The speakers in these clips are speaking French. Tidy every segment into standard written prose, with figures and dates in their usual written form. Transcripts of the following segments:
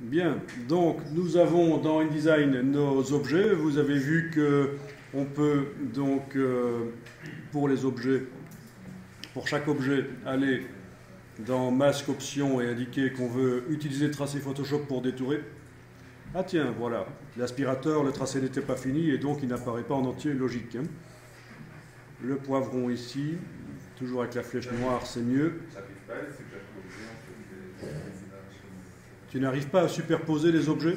Bien, donc nous avons dans InDesign nos objets. Vous avez vu que on peut donc pour les objets, pour chaque objet, aller dans Masque Options et indiquer qu'on veut utiliser le tracé Photoshop pour détourer. Ah tiens, voilà, l'aspirateur, le tracé n'était pas fini et donc il n'apparaît pas en entier, logique. Hein. Le poivron ici, toujours avec la flèche noire, c'est mieux. Tu n'arrives pas à superposer les objets?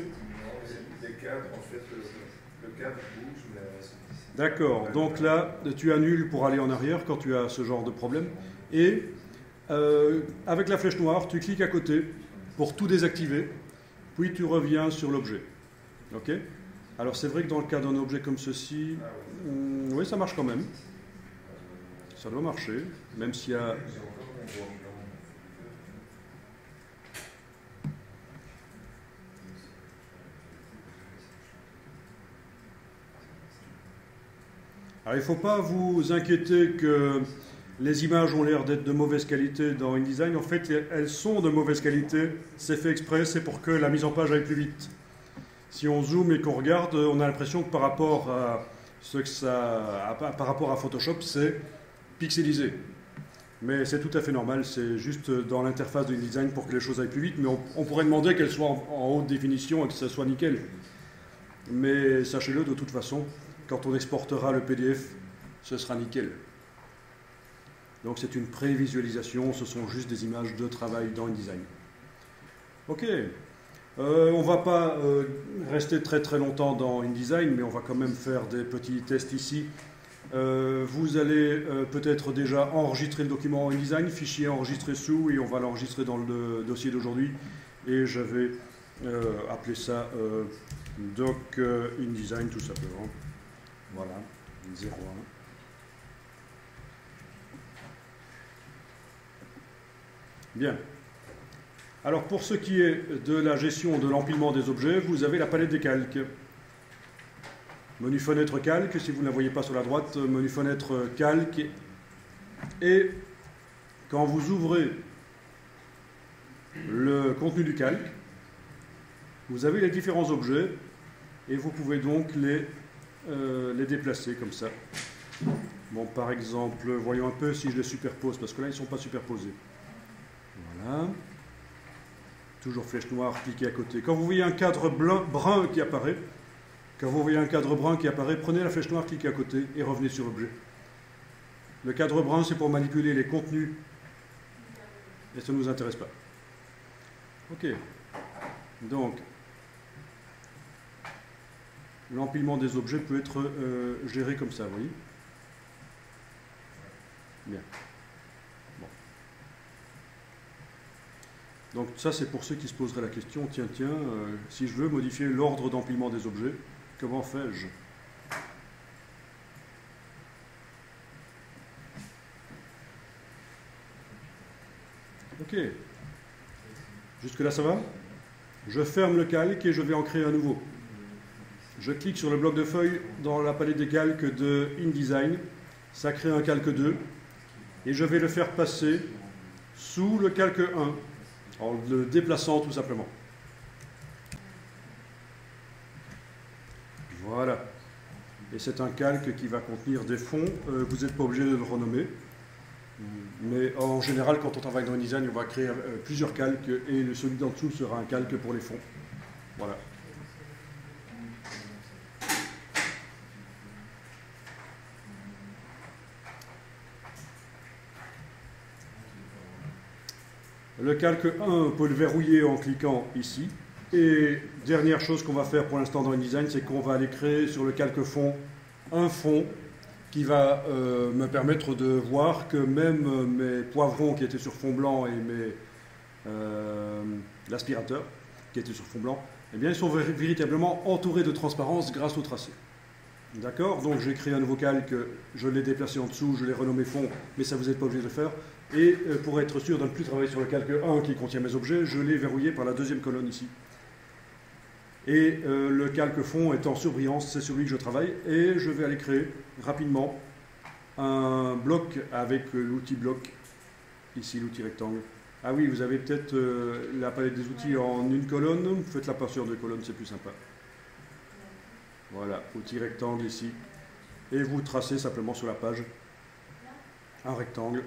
Les cadres, en fait, le cadre bouge, mais... D'accord, donc là, tu annules pour aller en arrière quand tu as ce genre de problème. Et avec la flèche noire, tu cliques à côté pour tout désactiver, puis tu reviens sur l'objet. Ok? Alors c'est vrai que dans le cas d'un objet comme ceci, oui, ça marche quand même. Ça doit marcher, même s'il y a... Alors il ne faut pas vous inquiéter que les images ont l'air d'être de mauvaise qualité dans InDesign. En fait, elles sont de mauvaise qualité. C'est fait exprès, c'est pour que la mise en page aille plus vite. Si on zoome et qu'on regarde, on a l'impression que par rapport à par rapport à Photoshop, c'est pixelisé. Mais c'est tout à fait normal, c'est juste dans l'interface de InDesign pour que les choses aillent plus vite. Mais on pourrait demander qu'elles soient en haute définition et que ça soit nickel. Mais sachez-le de toute façon, quand on exportera le PDF, ce sera nickel. Donc c'est une prévisualisation, ce sont juste des images de travail dans InDesign. Ok, on ne va pas rester très très longtemps dans InDesign, mais on va quand même faire des petits tests ici. Vous allez peut-être déjà enregistrer le document en InDesign, fichier enregistré sous, et on va l'enregistrer dans le dossier d'aujourd'hui. Et je vais appeler ça doc InDesign tout simplement. Voilà, 01. Bien. Alors pour ce qui est de la gestion de l'empilement des objets, vous avez la palette des calques. Menu fenêtre calque, si vous ne la voyez pas sur la droite, menu fenêtre calque. Et quand vous ouvrez le contenu du calque, vous avez les différents objets et vous pouvez donc les déplacer comme ça. Bon, par exemple, voyons un peu si je les superpose, parce que là, ils ne sont pas superposés. Voilà. Toujours flèche noire, cliquez à côté. Quand vous voyez un cadre brun qui apparaît, prenez la flèche noire, cliquez à côté et revenez sur l'objet. Le cadre brun, c'est pour manipuler les contenus et ça ne nous intéresse pas. Ok. Donc, l'empilement des objets peut être géré comme ça, vous voyez. Bien. Bon. Donc ça, c'est pour ceux qui se poseraient la question, tiens, si je veux modifier l'ordre d'empilement des objets, comment fais-je? Ok. Jusque-là, ça va? Je ferme le calque et je vais en créer un nouveau. Je clique sur le bloc de feuilles dans la palette des calques de InDesign. Ça crée un calque 2. Et je vais le faire passer sous le calque 1, en le déplaçant tout simplement. Voilà. Et c'est un calque qui va contenir des fonds. Vous n'êtes pas obligé de le renommer. Mais en général, quand on travaille dans InDesign, on va créer plusieurs calques et celui d'en dessous sera un calque pour les fonds. Voilà. Le calque 1, on peut le verrouiller en cliquant ici. Et dernière chose qu'on va faire pour l'instant dans InDesign, c'est qu'on va aller créer sur le calque fond un fond qui va me permettre de voir que même mes poivrons qui étaient sur fond blanc et l'aspirateur qui était sur fond blanc, eh bien, ils sont véritablement entourés de transparence grâce au tracé. D'accord? Donc j'ai créé un nouveau calque, je l'ai déplacé en dessous, je l'ai renommé fond, mais ça vous n'êtes pas obligé de le faire. Et pour être sûr de ne plus travailler sur le calque 1 qui contient mes objets, je l'ai verrouillé par la deuxième colonne ici. Et le calque fond est en surbrillance, c'est celui que je travaille, et je vais aller créer rapidement un bloc avec l'outil bloc, ici l'outil rectangle, Ah oui, vous avez peut-être la palette des outils en une colonne. Faites-la pas sur 2 colonnes, c'est plus sympa. Voilà, outil rectangle ici. Et vous tracez simplement sur la page un rectangle.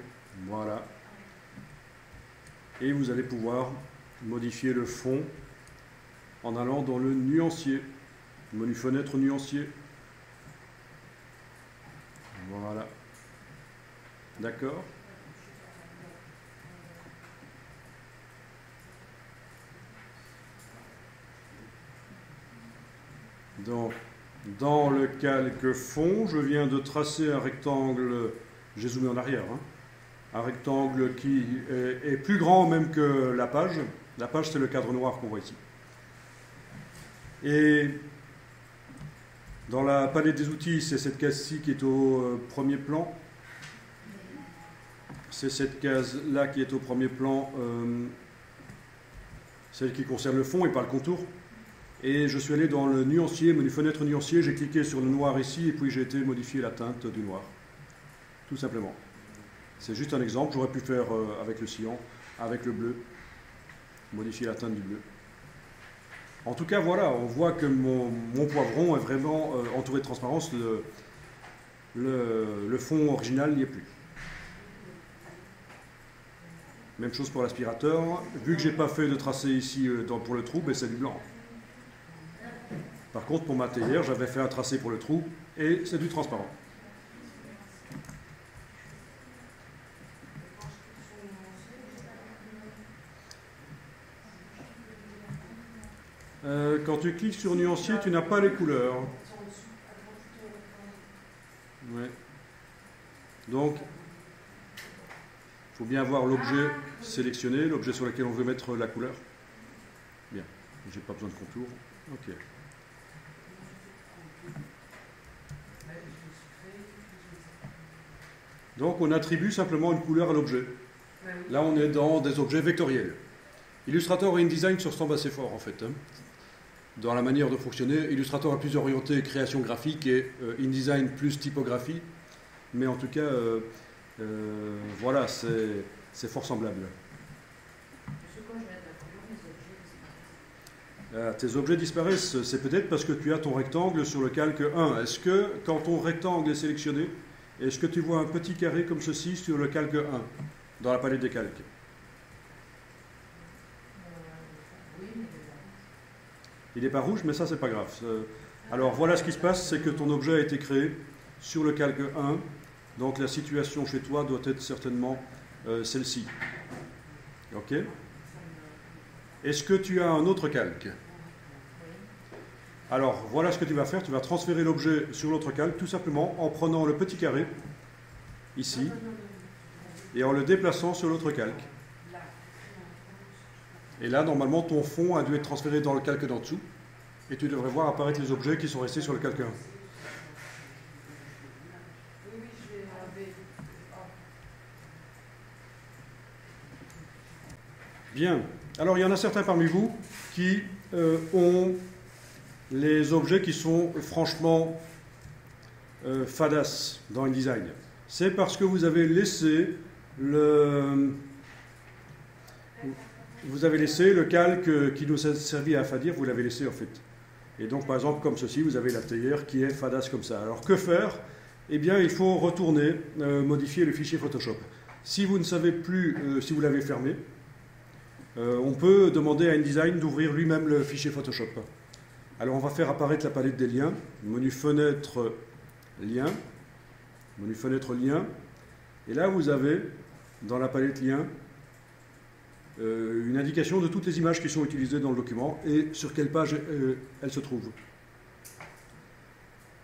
Voilà. Et vous allez pouvoir modifier le fond en allant dans le nuancier. Menu fenêtre nuancier. Voilà. D'accord. Donc, dans le calque fond, je viens de tracer un rectangle, j'ai zoomé en arrière, hein, un rectangle qui est plus grand même que la page. La page, c'est le cadre noir qu'on voit ici. Et dans la palette des outils, c'est cette case-ci qui est au premier plan. C'est cette case-là qui est au premier plan, celle qui concerne le fond et pas le contour. Et je suis allé dans le nuancier, menu fenêtre nuancier, j'ai cliqué sur le noir ici et puis j'ai été modifier la teinte du noir. Tout simplement. C'est juste un exemple, j'aurais pu faire avec le cyan, avec le bleu, modifier la teinte du bleu. En tout cas, voilà, on voit que mon poivron est vraiment entouré de transparence, le fond original n'y est plus. Même chose pour l'aspirateur, vu que je n'ai pas fait de tracé ici pour le trou, ben c'est du blanc. Par contre, pour ma théière, j'avais fait un tracé pour le trou et c'est du transparent. Quand tu cliques sur nuancier, tu n'as pas les couleurs. Ouais. Donc, il faut bien voir l'objet sélectionné, l'objet sur lequel on veut mettre la couleur. Bien, j'ai pas besoin de contour. Ok. Donc on attribue simplement une couleur à l'objet. Là on est dans des objets vectoriels. Illustrator et InDesign se ressemblent assez fort en fait. Dans la manière de fonctionner, Illustrator est plus orienté création graphique et InDesign plus typographie. Mais en tout cas, voilà, c'est fort semblable. Tes objets disparaissent, c'est peut-être parce que tu as ton rectangle sur le calque 1. Est-ce que, quand ton rectangle est sélectionné, est-ce que tu vois un petit carré comme ceci sur le calque 1, dans la palette des calques? Il n'est pas rouge, mais ça, c'est pas grave. Alors, voilà ce qui se passe, c'est que ton objet a été créé sur le calque 1, donc la situation chez toi doit être certainement celle-ci. Ok? Est-ce que tu as un autre calque? Alors, voilà ce que tu vas faire. Tu vas transférer l'objet sur l'autre calque, tout simplement en prenant le petit carré, ici, et en le déplaçant sur l'autre calque. Et là, normalement, ton fond a dû être transféré dans le calque d'en dessous, et tu devrais voir apparaître les objets qui sont restés sur le calque 1. Bien. Alors, il y en a certains parmi vous qui ont les objets qui sont franchement fadas dans InDesign. C'est parce que vous avez laissé le calque qui nous a servi à affadir, vous l'avez laissé en fait. Et donc, par exemple, comme ceci, vous avez la théière qui est fadas comme ça. Alors, que faire? Eh bien, il faut retourner, modifier le fichier Photoshop. Si vous ne savez plus, si vous l'avez fermé, on peut demander à InDesign d'ouvrir lui-même le fichier Photoshop. Alors on va faire apparaître la palette des liens, menu fenêtre lien, menu fenêtre lien, et là vous avez dans la palette lien une indication de toutes les images qui sont utilisées dans le document et sur quelle page elles se trouvent.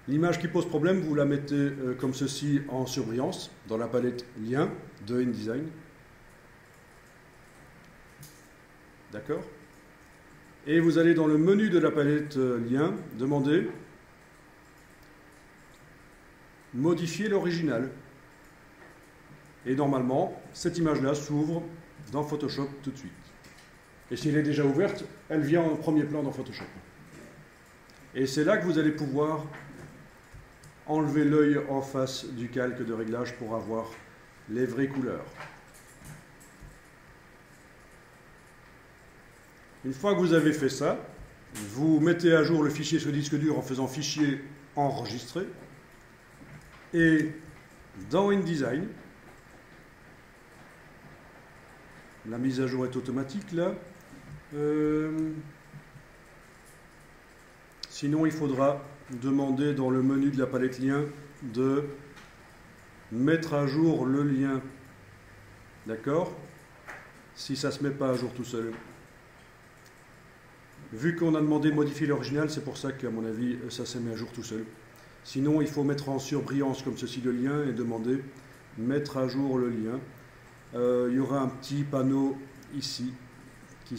L'image qui pose problème, vous la mettez comme ceci en surbrillance dans la palette lien de InDesign. D'accord? Et vous allez dans le menu de la palette lien, demander modifier l'original. Et normalement, cette image-là s'ouvre dans Photoshop tout de suite. Et si elle est déjà ouverte, elle vient en premier plan dans Photoshop. Et c'est là que vous allez pouvoir enlever l'œil en face du calque de réglage pour avoir les vraies couleurs. Une fois que vous avez fait ça, vous mettez à jour le fichier sur le disque dur en faisant fichier enregistré. Et dans InDesign, la mise à jour est automatique là. Sinon, il faudra demander dans le menu de la palette lien de mettre à jour le lien. D'accord? Si ça ne se met pas à jour tout seul. Vu qu'on a demandé de modifier l'original, c'est pour ça qu'à mon avis, ça s'est mis à jour tout seul. Sinon, il faut mettre en surbrillance comme ceci le lien et demander mettre à jour le lien. Il y aura un petit panneau ici qui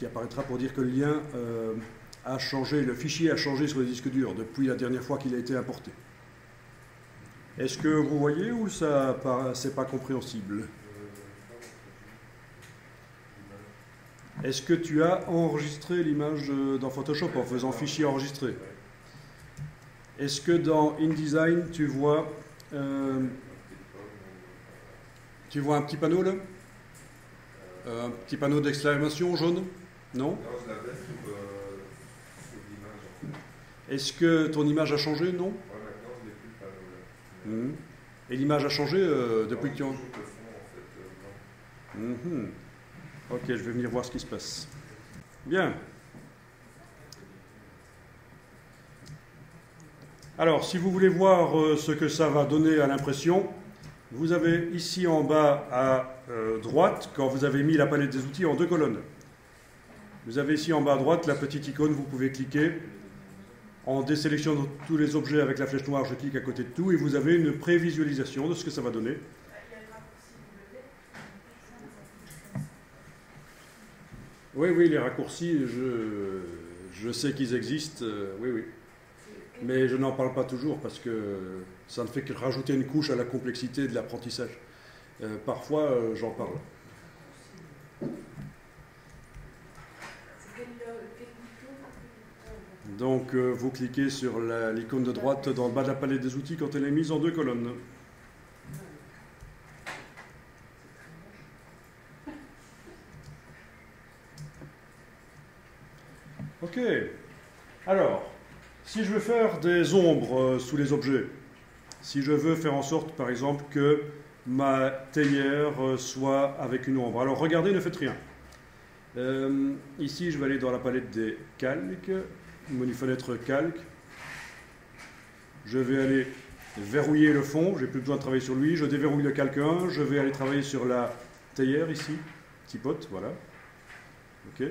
apparaîtra pour dire que le lien a changé, le fichier a changé sur le disque dur depuis la dernière fois qu'il a été importé. Est-ce que vous voyez ou ça c'est pas compréhensible? Est-ce que tu as enregistré l'image dans Photoshop en faisant fichier enregistré? Est-ce que dans InDesign tu vois un petit panneau là? Un petit panneau d'exclamation jaune? Non? Non, je l'avais sur l'image. Est-ce que ton image a changé? Non? Ouais, maintenant, je n'ai plus le panneau là. Et l'image a changé depuis que tu en... Le fond, en fait, non. Ok, je vais venir voir ce qui se passe. Bien. Alors, si vous voulez voir ce que ça va donner à l'impression, vous avez ici en bas à droite, quand vous avez mis la palette des outils en 2 colonnes. Vous avez ici en bas à droite la petite icône, vous pouvez cliquer. En désélectionnant tous les objets avec la flèche noire, je clique à côté de tout et vous avez une prévisualisation de ce que ça va donner. Oui, les raccourcis, je sais qu'ils existent, oui. Mais je n'en parle pas toujours parce que ça ne fait que rajouter une couche à la complexité de l'apprentissage. Parfois, j'en parle. Donc, vous cliquez sur l'icône de droite dans le bas de la palette des outils quand elle est mise en 2 colonnes. Ok. Alors, si je veux faire des ombres sous les objets, si je veux faire en sorte, par exemple, que ma théière soit avec une ombre. Alors, regardez, ne faites rien. Ici, je vais aller dans la palette des calques, menu fenêtre calque. Je vais aller verrouiller le fond, j'ai plus besoin de travailler sur lui. Je déverrouille le calque 1, je vais aller travailler sur la théière ici, petit pote, voilà. Ok.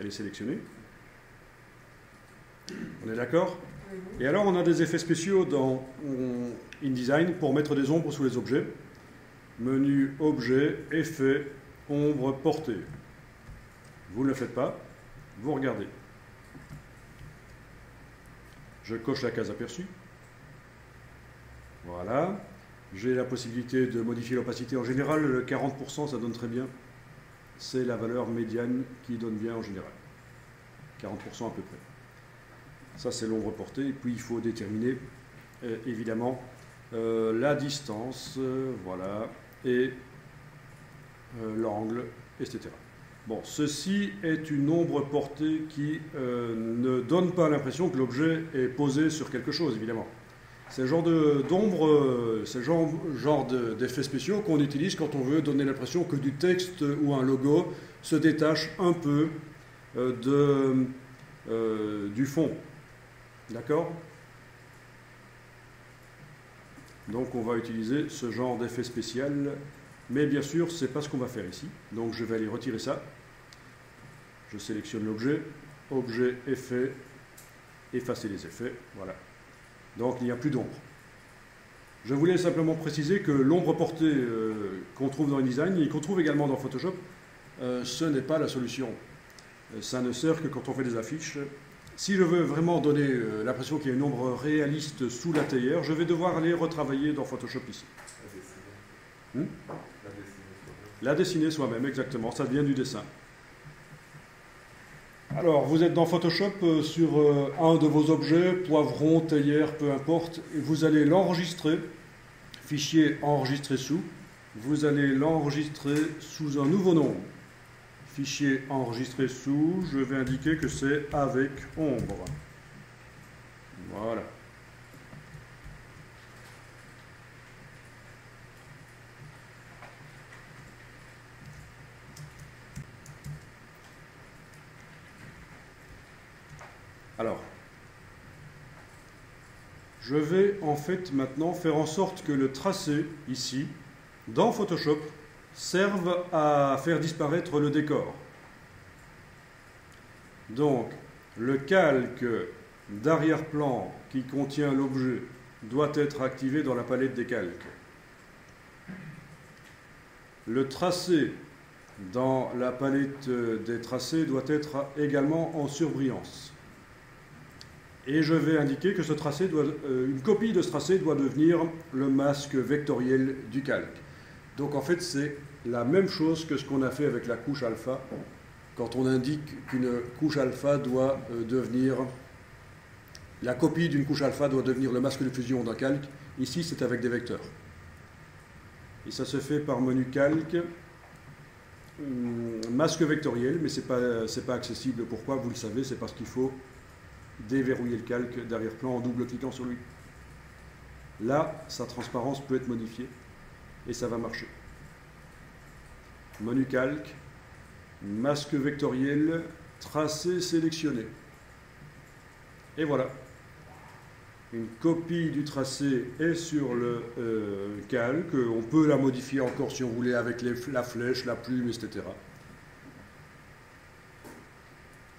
Elle est sélectionnée. On est d'accord? Et alors, on a des effets spéciaux dans InDesign pour mettre des ombres sous les objets. Menu, objet, effet, ombre, portée. Vous ne le faites pas, vous regardez. Je coche la case aperçue. Voilà. J'ai la possibilité de modifier l'opacité. En général, le 40%, ça donne très bien. C'est la valeur médiane qui donne bien en général. 40% à peu près. Ça, c'est l'ombre portée. Et puis, il faut déterminer, évidemment, la distance, voilà, et l'angle, etc. Bon, ceci est une ombre portée qui ne donne pas l'impression que l'objet est posé sur quelque chose, évidemment. C'est le genre d'ombre, c'est le genre d'effets spéciaux qu'on utilise quand on veut donner l'impression que du texte ou un logo se détache un peu du fond. D'accord? Donc on va utiliser ce genre d'effet spécial, mais bien sûr, ce n'est pas ce qu'on va faire ici. Donc je vais aller retirer ça. Je sélectionne l'objet, objet, effet, effacer les effets, voilà. Donc il n'y a plus d'ombre. Je voulais simplement préciser que l'ombre portée qu'on trouve dans InDesign et qu'on trouve également dans Photoshop, ce n'est pas la solution. Ça ne sert que quand on fait des affiches. Si je veux vraiment donner l'impression qu'il y a une ombre réaliste sous la théière, je vais devoir aller retravailler dans Photoshop ici. La dessiner soi-même, exactement. Ça vient du dessin. Alors, vous êtes dans Photoshop sur un de vos objets, poivron, théière, peu importe, et vous allez l'enregistrer, fichier enregistré sous. vous allez l'enregistrer sous un nouveau nom. Fichier enregistré sous, je vais indiquer que c'est avec ombre. Voilà. Alors, je vais en fait maintenant faire en sorte que le tracé, ici, dans Photoshop, serve à faire disparaître le décor. Donc, le calque d'arrière-plan qui contient l'objet doit être activé dans la palette des calques. Le tracé dans la palette des tracés doit être également en surbrillance. Et je vais indiquer que ce tracé une copie de ce tracé doit devenir le masque vectoriel du calque. Donc en fait, c'est la même chose que ce qu'on a fait avec la couche alpha, quand on indique qu'une couche alpha doit devenir... La copie d'une couche alpha doit devenir le masque de fusion d'un calque. Ici, c'est avec des vecteurs. Et ça se fait par menu calque, masque vectoriel, mais ce n'est pas accessible. Pourquoi? Vous le savez, c'est parce qu'il faut déverrouiller le calque d'arrière-plan en double-cliquant sur lui. Là, sa transparence peut être modifiée et ça va marcher. Menu calque, masque vectoriel, tracé sélectionné. Et voilà. Une copie du tracé est sur le calque. On peut la modifier encore si on voulait avec la flèche, la plume, etc.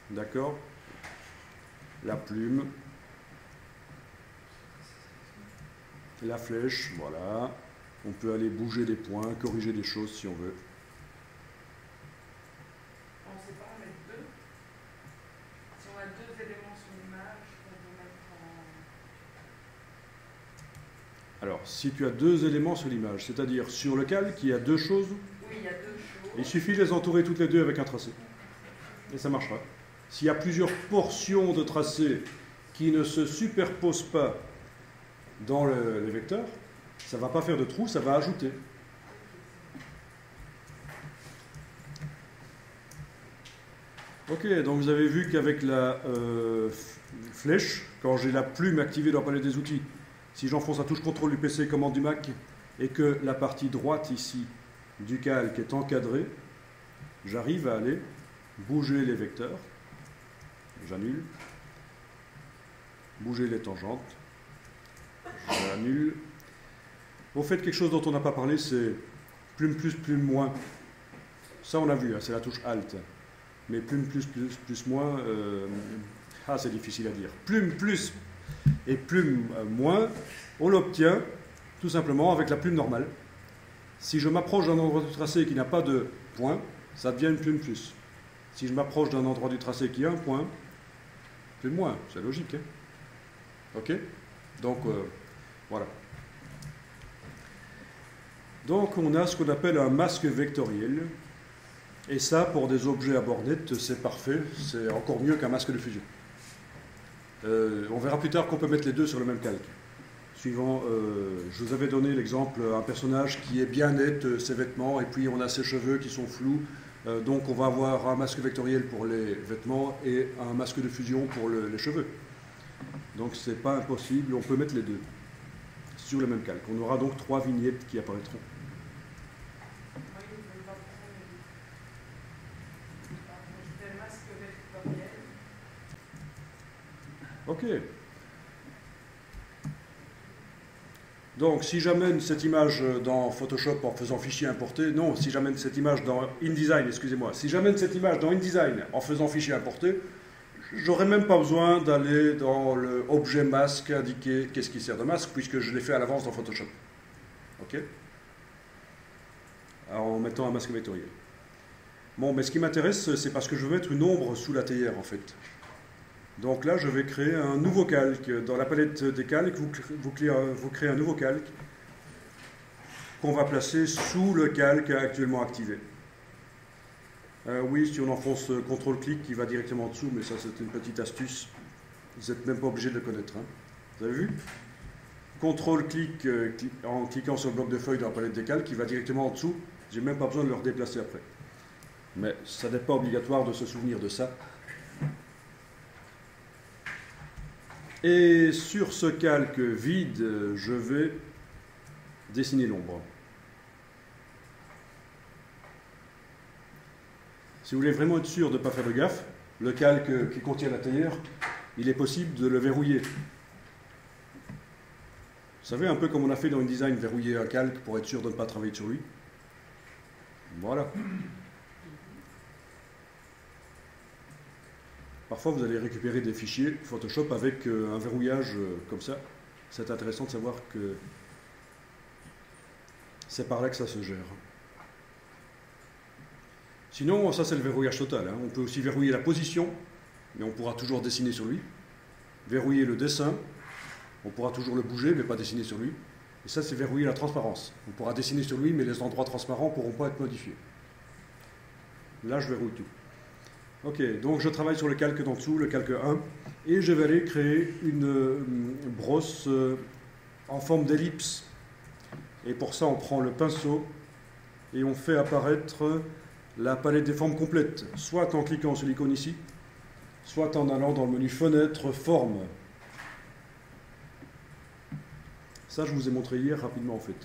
D'accord? La plume, la flèche, voilà. On peut aller bouger des points, corriger des choses si on veut. On ne sait pas en mettre deux. Si on a deux éléments sur l'image, on peut mettre en... Alors, si tu as deux éléments sur l'image, c'est-à-dire sur le calque, il y a deux choses. Oui, il y a deux choses. Il suffit de les entourer toutes les deux avec un tracé. Et ça marchera. S'il y a plusieurs portions de tracé qui ne se superposent pas dans les vecteurs, ça ne va pas faire de trou, ça va ajouter. Ok, donc vous avez vu qu'avec la flèche, quand j'ai la plume activée dans la palette des outils, si j'enfonce la touche CTRL du PC, commande du Mac, et que la partie droite ici du calque est encadrée, j'arrive à aller bouger les vecteurs. J'annule. Bouger les tangentes. J'annule. Au fait, quelque chose dont on n'a pas parlé, c'est plume plus, plume moins. Ça, on a vu, hein, c'est la touche Alt. Mais plume plus, plus, plus moins, c'est difficile à dire. Plume plus et plume moins, on l'obtient tout simplement avec la plume normale. Si je m'approche d'un endroit du tracé qui n'a pas de point, ça devient une plume plus. Si je m'approche d'un endroit du tracé qui a un point, plume moins, c'est logique. Hein? Ok? Donc, voilà. Donc, on a ce qu'on appelle un masque vectoriel. Et ça, pour des objets à bornettes, c'est parfait. C'est encore mieux qu'un masque de fusion. On verra plus tard qu'on peut mettre les deux sur le même calque. Suivant, je vous avais donné l'exemple, un personnage qui est bien net, ses vêtements, et puis on a ses cheveux qui sont flous. Donc on va avoir un masque vectoriel pour les vêtements et un masque de fusion pour les cheveux. Donc c'est pas impossible, on peut mettre les deux sur le même calque. On aura donc 3 vignettes qui apparaîtront. Ok. Donc, si j'amène cette image dans Photoshop en faisant fichier importé, non, si j'amène cette image dans InDesign, excusez-moi, si j'amène cette image dans InDesign en faisant fichier importé, j'aurais même pas besoin d'aller dans le objet masque, indiquer qu'est-ce qui sert de masque, puisque je l'ai fait à l'avance dans Photoshop. Ok? En mettant un masque vectoriel. Bon, mais ce qui m'intéresse, c'est parce que je veux mettre une ombre sous la théière, en fait. Donc là, je vais créer un nouveau calque. Dans la palette des calques, vous créez un nouveau calque qu'on va placer sous le calque actuellement activé. Oui, si on enfonce CTRL-clic, il va directement en dessous, mais ça c'est une petite astuce. Vous n'êtes même pas obligé de le connaître. Hein. Vous avez vu? CTRL-clic en cliquant sur le bloc de feuilles dans la palette des calques, qui va directement en dessous. J'ai même pas besoin de le redéplacer après. Mais ça n'est pas obligatoire de se souvenir de ça. Et sur ce calque vide, je vais dessiner l'ombre. Si vous voulez vraiment être sûr de ne pas faire de gaffe, le calque qui contient la théière, il est possible de le verrouiller. Vous savez, un peu comme on a fait dans InDesign, verrouiller un calque pour être sûr de ne pas travailler sur lui. Voilà. Parfois, vous allez récupérer des fichiers Photoshop avec un verrouillage comme ça. C'est intéressant de savoir que c'est par là que ça se gère. Sinon, ça c'est le verrouillage total. Hein. On peut aussi verrouiller la position, mais on pourra toujours dessiner sur lui. Verrouiller le dessin, on pourra toujours le bouger, mais pas dessiner sur lui. Et ça, c'est verrouiller la transparence. On pourra dessiner sur lui, mais les endroits transparents ne pourront pas être modifiés. Là, je verrouille tout. Ok, donc je travaille sur le calque d'en dessous, le calque 1, et je vais aller créer une brosse en forme d'ellipse. Et pour ça, on prend le pinceau et on fait apparaître la palette des formes complète, soit en cliquant sur l'icône ici, soit en allant dans le menu Fenêtre, Forme. Ça, je vous ai montré hier rapidement en fait.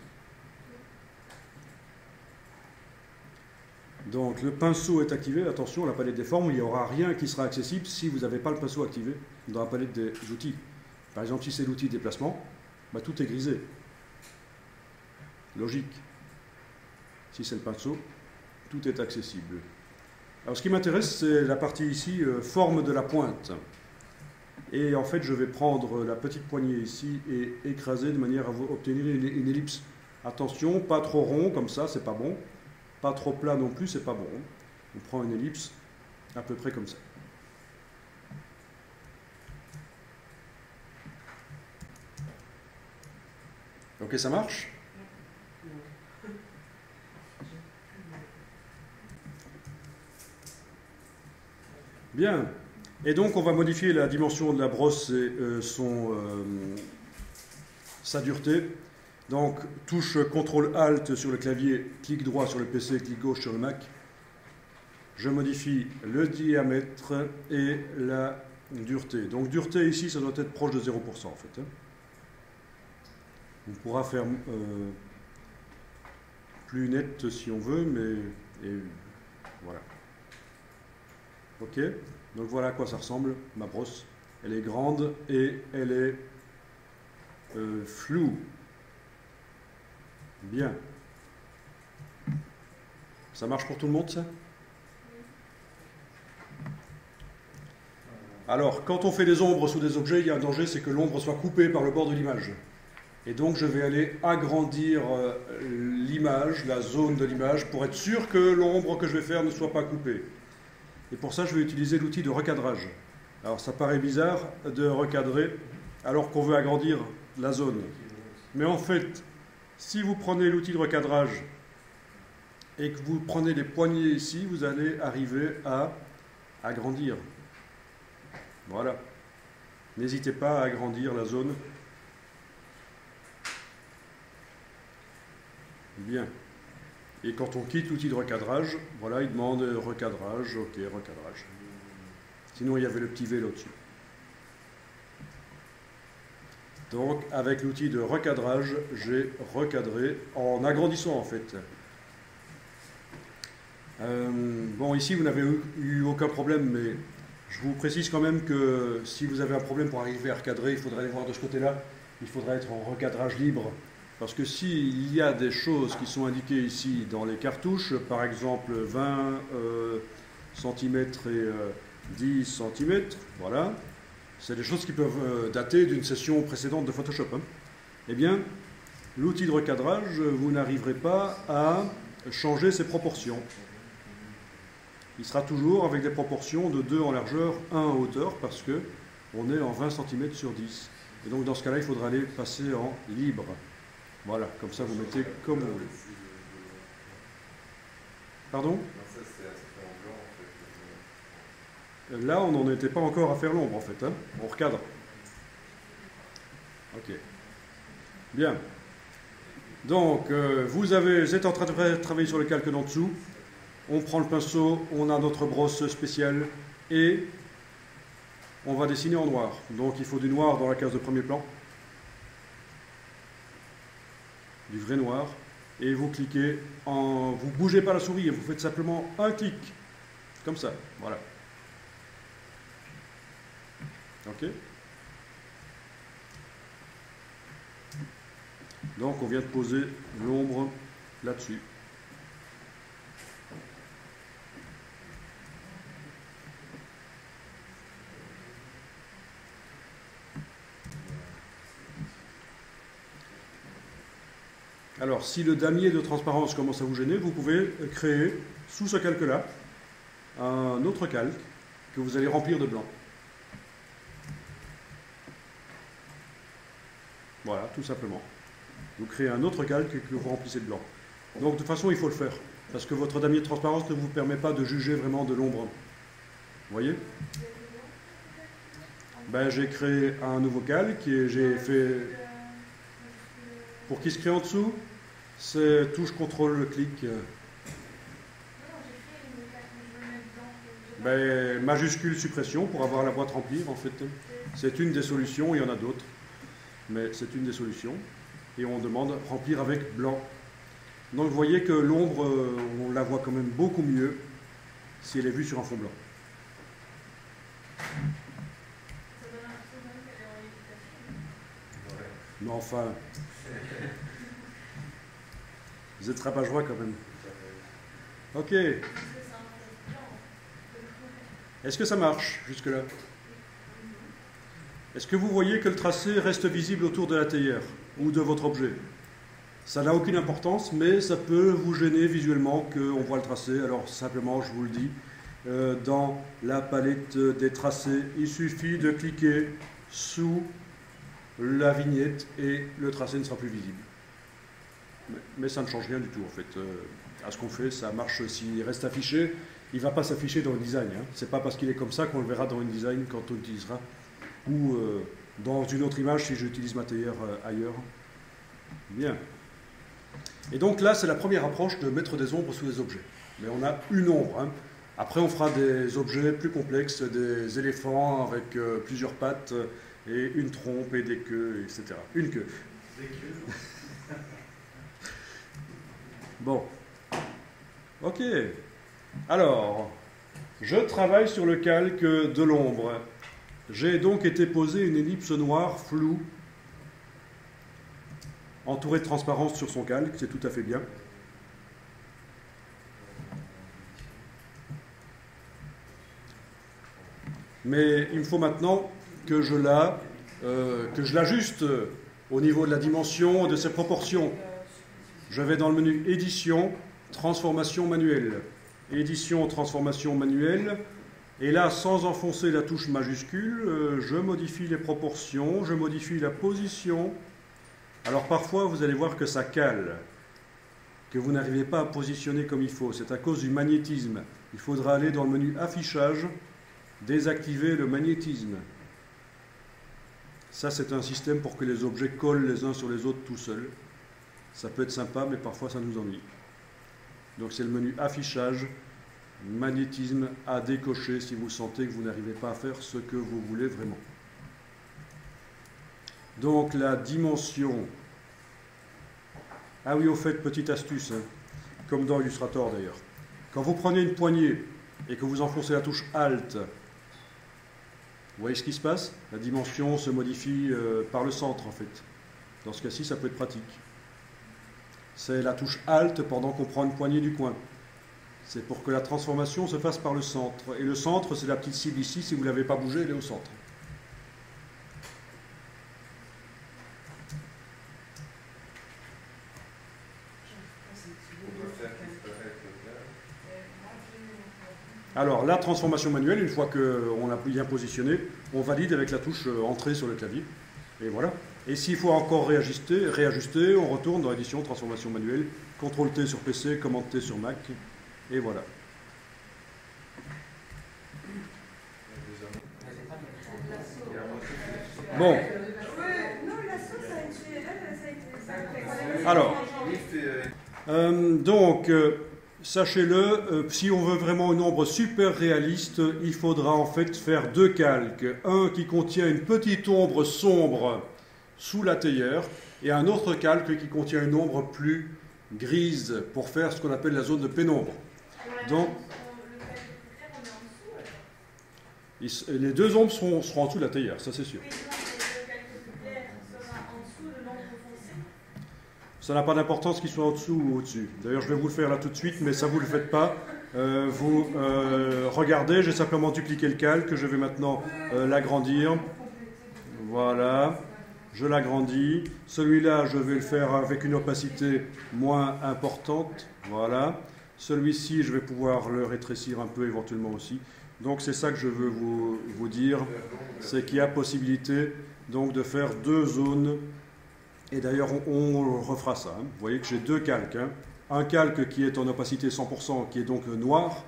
Donc le pinceau est activé, attention, la palette des formes, il n'y aura rien qui sera accessible si vous n'avez pas le pinceau activé dans la palette des outils. Par exemple, si c'est l'outil déplacement, bah, tout est grisé. Logique. Si c'est le pinceau, tout est accessible. Alors ce qui m'intéresse, c'est la partie ici, forme de la pointe. Et en fait, je vais prendre la petite poignée ici et écraser de manière à obtenir une ellipse. Attention, pas trop rond comme ça, c'est pas bon. Pas trop plat non plus, c'est pas bon. On prend une ellipse à peu près comme ça. Ok, ça marche? Bien. Et donc, on va modifier la dimension de la brosse et sa dureté. Donc, touche CTRL-ALT sur le clavier, clic droit sur le PC, clic gauche sur le Mac. Je modifie le diamètre et la dureté. Donc, dureté ici, ça doit être proche de 0% en fait. On pourra faire plus net si on veut, mais voilà. Ok, donc voilà à quoi ça ressemble, ma brosse. Elle est grande et elle est floue. Bien. Ça marche pour tout le monde, ça? Alors, quand on fait des ombres sous des objets, il y a un danger, c'est que l'ombre soit coupée par le bord de l'image. Et donc, je vais aller agrandir l'image, la zone de l'image, pour être sûr que l'ombre que je vais faire ne soit pas coupée. Et pour ça, je vais utiliser l'outil de recadrage. Alors, ça paraît bizarre de recadrer alors qu'on veut agrandir la zone. Mais en fait, si vous prenez l'outil de recadrage et que vous prenez les poignées ici, vous allez arriver à agrandir. Voilà. N'hésitez pas à agrandir la zone. Bien. Et quand on quitte l'outil de recadrage, voilà, il demande recadrage, ok, recadrage. Sinon, il y avait le petit V là-dessus. Donc, avec l'outil de recadrage, j'ai recadré en agrandissant en fait. Bon, ici, vous n'avez eu aucun problème, mais je vous précise quand même que si vous avez un problème pour arriver à recadrer, il faudrait aller voir de ce côté-là. Il faudrait être en recadrage libre. Parce que s'il y a des choses qui sont indiquées ici dans les cartouches, par exemple 20 cm et 10 cm, voilà, c'est des choses qui peuvent dater d'une session précédente de Photoshop. Hein. Eh bien, l'outil de recadrage, vous n'arriverez pas à changer ses proportions. Il sera toujours avec des proportions de 2 en largeur, 1 en hauteur, parce qu'on est en 20 cm sur 10. Et donc dans ce cas-là, il faudra aller passer en libre. Voilà, comme ça vous mettez comme vous voulez. Pardon? Là, on n'en était pas encore à faire l'ombre en fait. Hein. On recadre. Ok. Bien. Donc, vous êtes en train de travailler sur le calque d'en dessous. On prend le pinceau, on a notre brosse spéciale et on va dessiner en noir. Donc, il faut du noir dans la case de premier plan. Du vrai noir. Et vous cliquez vous ne bougez pas la souris, vous faites simplement un clic. Comme ça. Voilà. OK? Donc on vient de poser l'ombre là-dessus. Alors si le damier de transparence commence à vous gêner, vous pouvez créer sous ce calque-là un autre calque que vous allez remplir de blanc. Voilà, tout simplement. Vous créez un autre calque que vous remplissez de blanc. Donc de toute façon, il faut le faire, parce que votre damier de transparence ne vous permet pas de juger vraiment de l'ombre. Vous voyez? Ben, j'ai créé un nouveau calque et j'ai fait... Pour qu'il se crée en dessous, c'est touche CTRL-clic. Ben, majuscule suppression pour avoir la boîte remplie, en fait. C'est une des solutions, il y en a d'autres. Mais c'est une des solutions. Et on demande remplir avec blanc. Donc vous voyez que l'ombre, on la voit quand même beaucoup mieux si elle est vue sur un fond blanc. Mais enfin, vous êtes rabat-joie quand même. Ok. Est-ce que ça marche jusque-là? Est-ce que vous voyez que le tracé reste visible autour de la théière ou de votre objet? Ça n'a aucune importance, mais ça peut vous gêner visuellement qu'on voit le tracé. Alors simplement, je vous le dis, dans la palette des tracés, il suffit de cliquer sous la vignette et le tracé ne sera plus visible. Mais ça ne change rien du tout en fait. À ce qu'on fait, ça marche s'il reste affiché. Il ne va pas s'afficher dans InDesign. Hein. Ce n'est pas parce qu'il est comme ça qu'on le verra dans InDesign quand on l'utilisera. Ou dans une autre image si j'utilise ma théière ailleurs. Bien. Et donc là, c'est la première approche de mettre des ombres sous les objets. Mais on a une ombre. Hein. Après, on fera des objets plus complexes, des éléphants avec plusieurs pattes et une trompe et des queues, etc. Une queue. Des queues. Bon. Ok. Alors, je travaille sur le calque de l'ombre. J'ai donc été poser une ellipse noire floue, entourée de transparence sur son calque, c'est tout à fait bien. Mais il me faut maintenant que je l'ajuste au niveau de la dimension, de ses proportions. Je vais dans le menu Édition, Transformation manuelle. Édition, Transformation manuelle. Et là, sans enfoncer la touche majuscule, je modifie les proportions, je modifie la position. Alors parfois, vous allez voir que ça cale, que vous n'arrivez pas à positionner comme il faut. C'est à cause du magnétisme. Il faudra aller dans le menu Affichage, désactiver le magnétisme. Ça, c'est un système pour que les objets collent les uns sur les autres tout seuls. Ça peut être sympa, mais parfois ça nous ennuie. Donc c'est le menu Affichage, magnétisme à décocher si vous sentez que vous n'arrivez pas à faire ce que vous voulez vraiment. Donc la dimension. Ah oui, au fait, petite astuce, hein, comme dans Illustrator d'ailleurs. Quand vous prenez une poignée et que vous enfoncez la touche Alt, vous voyez ce qui se passe? La dimension se modifie par le centre en fait. Dans ce cas-ci, ça peut être pratique. C'est la touche Alt pendant qu'on prend une poignée du coin. C'est pour que la transformation se fasse par le centre. Et le centre, c'est la petite cible ici. Si vous ne l'avez pas bougée, elle est au centre. Alors, la transformation manuelle, une fois qu'on l'a bien positionné, on valide avec la touche Entrée sur le clavier. Et voilà. Et s'il faut encore réajuster, on retourne dans l'édition Transformation manuelle, CTRL-T sur PC, Commande-T sur Mac. Et voilà. Bon. Alors, donc, sachez-le, si on veut vraiment une ombre super réaliste, il faudra en fait faire deux calques. Un qui contient une petite ombre sombre sous la théière et un autre calque qui contient une ombre plus grise pour faire ce qu'on appelle la zone de pénombre. Donc, les deux ombres seront en dessous de la théière, ça c'est sûr. Ça n'a pas d'importance qu'il soit en dessous ou au-dessus. D'ailleurs, je vais vous le faire là tout de suite, mais ça vous ne le faites pas. Vous regardez, j'ai simplement dupliqué le calque. Je vais maintenant l'agrandir. Voilà, je l'agrandis. Celui-là, je vais le faire avec une opacité moins importante. Voilà. Celui-ci, je vais pouvoir le rétrécir un peu éventuellement aussi. Donc, c'est ça que je veux vous dire. C'est qu'il y a possibilité donc, de faire deux zones. Et d'ailleurs, on refera ça. Hein. Vous voyez que j'ai deux calques. Hein. Un calque qui est en opacité 100%, qui est donc noir,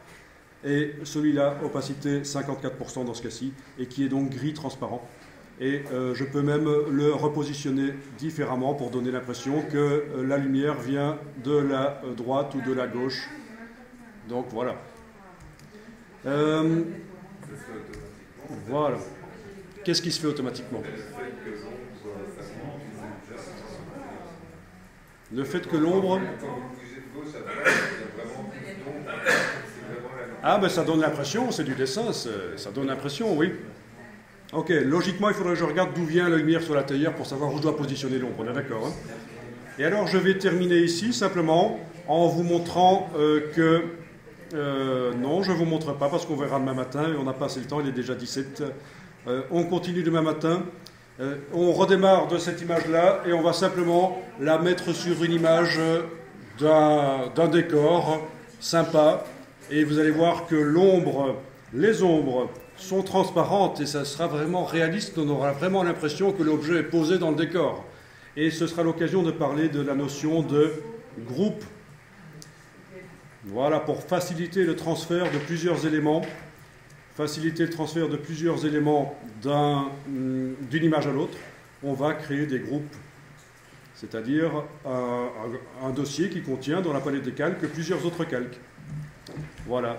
et celui-là, opacité 54% dans ce cas-ci, et qui est donc gris transparent. Et je peux même le repositionner différemment pour donner l'impression que la lumière vient de la droite ou de la gauche. Donc voilà. Voilà. Qu'est-ce qui se fait automatiquement ? Le fait que l'ombre... Ah ben ça donne l'impression, c'est du dessin, ça donne l'impression, oui. Ok, logiquement il faudrait que je regarde d'où vient la lumière sur la théière pour savoir où je dois positionner l'ombre, on est d'accord, hein. Et alors je vais terminer ici simplement en vous montrant que... non, je ne vous montre pas parce qu'on verra demain matin et on n'a pas assez le temps, il est déjà 17. On continue demain matin. On redémarre de cette image-là et on va simplement la mettre sur une image d'un décor sympa. Et vous allez voir que les ombres sont transparentes et ça sera vraiment réaliste. On aura vraiment l'impression que l'objet est posé dans le décor. Et ce sera l'occasion de parler de la notion de groupe. Voilà, pour faciliter le transfert de plusieurs éléments. Faciliter le transfert de plusieurs éléments d'une image à l'autre, on va créer des groupes, c'est-à-dire un dossier qui contient dans la palette des calques plusieurs autres calques. Voilà.